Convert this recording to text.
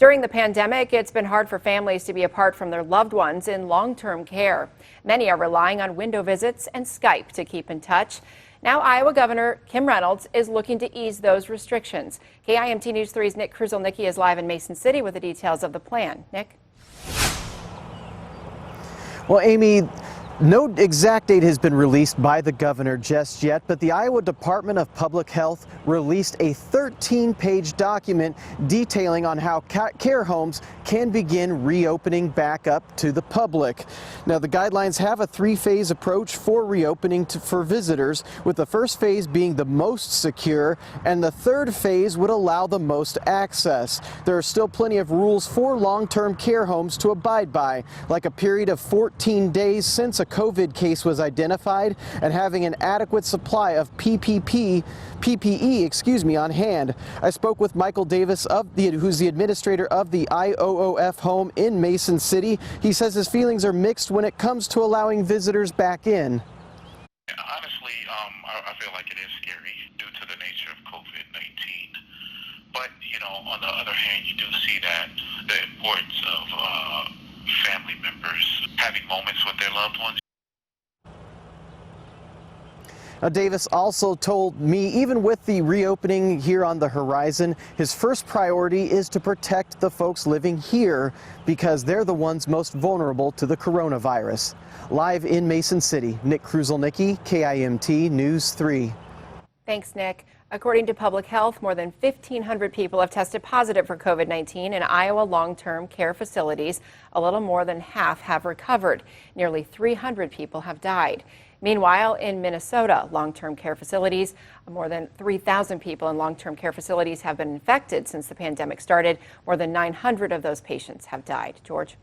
During the pandemic, it's been hard for families to be apart from their loved ones in long-term care. Many are relying on window visits and Skype to keep in touch. Now, Iowa Governor Kim Reynolds is looking to ease those restrictions. KIMT News 3's Nick Kruszalnicki is live in Mason City with the details of the plan. Nick? Well, Amy, no exact date has been released by the governor just yet, but the Iowa Department of Public Health released a 13-page document detailing on how care homes can begin reopening back up to the public. Now, the guidelines have a three-phase approach for reopening for visitors, with the first phase being the most secure, and the third phase would allow the most access. There are still plenty of rules for long-term care homes to abide by, like a period of 14 days since a COVID case was identified and having an adequate supply of PPE on hand. I spoke with Michael Davis, who's the administrator of the IOOF home in Mason City. He says his feelings are mixed when it comes to allowing visitors back in. Honestly, I feel like it is scary due to the nature of COVID-19. But, on the other hand, you do see that the importance of family members having moments with their loved ones. Now, Davis also told me, even with the reopening here on the horizon, his first priority is to protect the folks living here because they're the ones most vulnerable to the coronavirus. Live in Mason City, Nick Kruszalnicki, KIMT News 3. Thanks, Nick. According to Public Health, more than 1,500 people have tested positive for COVID-19 in Iowa long-term care facilities. A little more than half have recovered. Nearly 300 people have died. Meanwhile, in Minnesota, long-term care facilities, more than 3,000 people in long-term care facilities have been infected since the pandemic started. More than 900 of those patients have died. George?